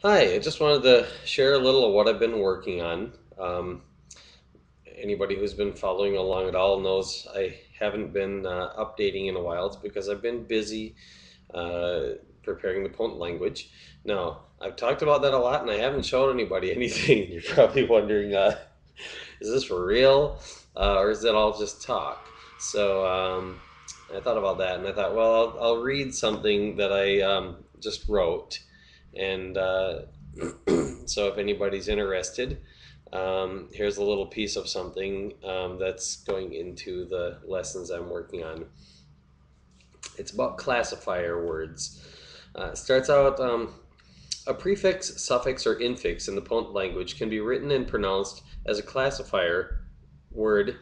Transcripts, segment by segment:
Hi, I just wanted to share a little of what I've been working on. Anybody who's been following along at all knows I haven't been updating in a while. It's because I've been busy uh, preparing the Pont language. Now, I've talked about that a lot and I haven't showed anybody anything. You're probably wondering, is this for real? Or is it all just talk? So I thought about that and I thought, well, I'll read something that I just wrote. And so if anybody's interested, here's a little piece of something that's going into the lessons I'm working on. It's about classifier words. It starts out a prefix, suffix, or infix in the Pont language can be written and pronounced as a classifier word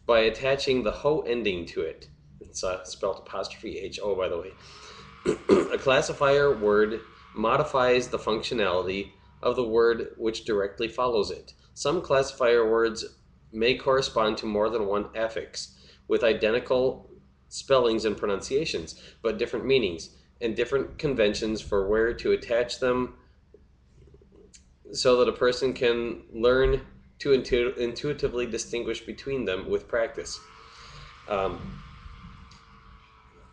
by attaching the ho ending to it. It's spelled apostrophe H-O, by the way. A classifier word modifies the functionality of the word which directly follows it. Some classifier words may correspond to more than one affix, with identical spellings and pronunciations, but different meanings, and different conventions for where to attach them so that a person can learn to intuitively distinguish between them with practice. Um,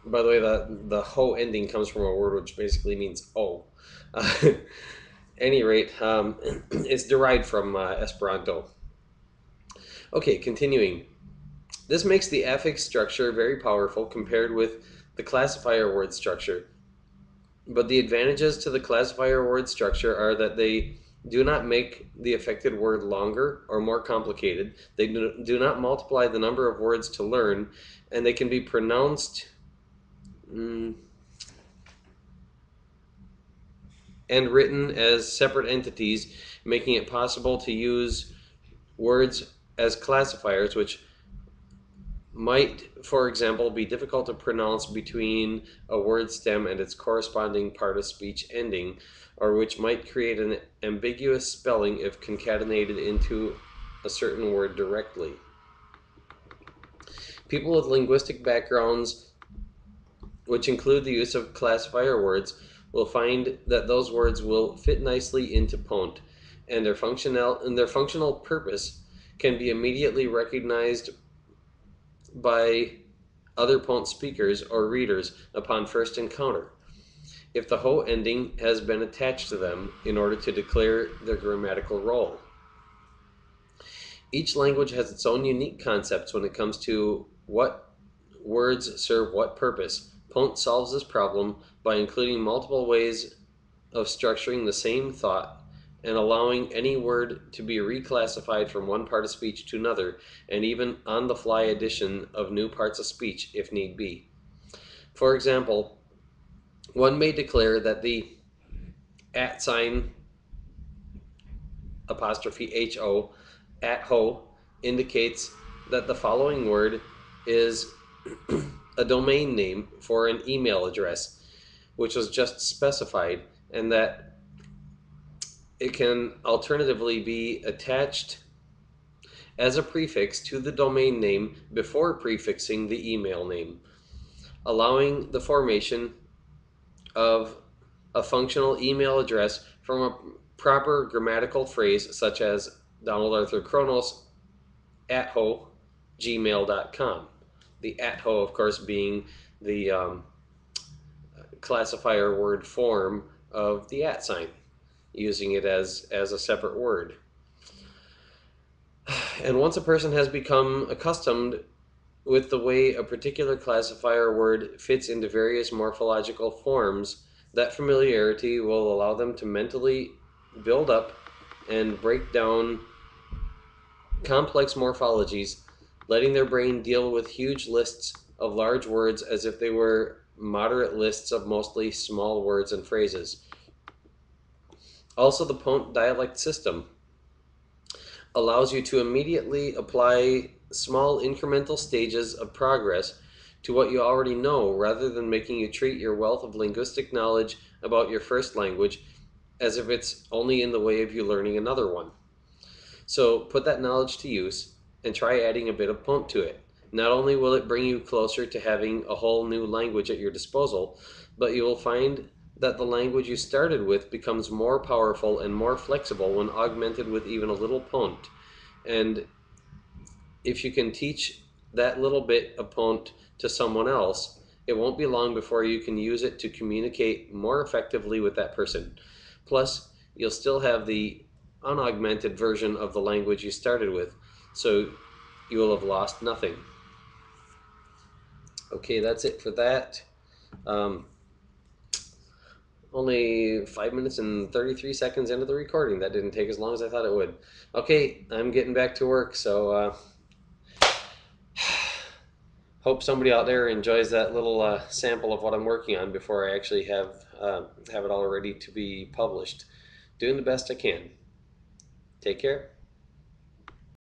by the way, the ho ending comes from a word which basically means oh. Uh, any rate, it's derived from Esperanto. Okay, continuing. This makes the affix structure very powerful compared with the classifier word structure. But the advantages to the classifier word structure are that they do not make the affected word longer or more complicated. They do not multiply the number of words to learn, and they can be pronounced and written as separate entities, making it possible to use words as classifiers, which might, for example, be difficult to pronounce between a word stem and its corresponding part of speech ending, or which might create an ambiguous spelling if concatenated into a certain word directly. People with linguistic backgrounds, which include the use of classifier words, will find that those words will fit nicely into Pont, and their functional purpose can be immediately recognized by other Pont speakers or readers upon first encounter, if the ho ending has been attached to them in order to declare their grammatical role. Each language has its own unique concepts when it comes to what words serve what purpose. Pont solves this problem by including multiple ways of structuring the same thought and allowing any word to be reclassified from one part of speech to another, and even on the fly addition of new parts of speech if need be. For example, one may declare that the at sign apostrophe HO at ho indicates that the following word is a domain name for an email address, which was just specified, and that it can alternatively be attached as a prefix to the domain name before prefixing the email name, allowing the formation of a functional email address from a proper grammatical phrase such as Donald Arthur Kronos at ho gmail.com. The at ho, of course, being the classifier word form of the at sign, using it as a separate word. And once a person has become accustomed with the way a particular classifier word fits into various morphological forms, that familiarity will allow them to mentally build up and break down complex morphologies, letting their brain deal with huge lists of large words as if they were moderate lists of mostly small words and phrases. Also, the Pont dialect system allows you to immediately apply small incremental stages of progress to what you already know, rather than making you treat your wealth of linguistic knowledge about your first language as if it's only in the way of you learning another one. So put that knowledge to use and try adding a bit of Pont to it. Not only will it bring you closer to having a whole new language at your disposal, but you will find that the language you started with becomes more powerful and more flexible when augmented with even a little Pont. And if you can teach that little bit of Pont to someone else, it won't be long before you can use it to communicate more effectively with that person. Plus, you'll still have the unaugmented version of the language you started with, so you will have lost nothing. Okay, that's it for that. Um, Only 5 minutes and 33 seconds into the recording. That didn't take as long as I thought it would. Okay, I'm getting back to work, so hope somebody out there enjoys that little sample of what I'm working on before I actually have it all ready to be published. Doing the best I can. Take care.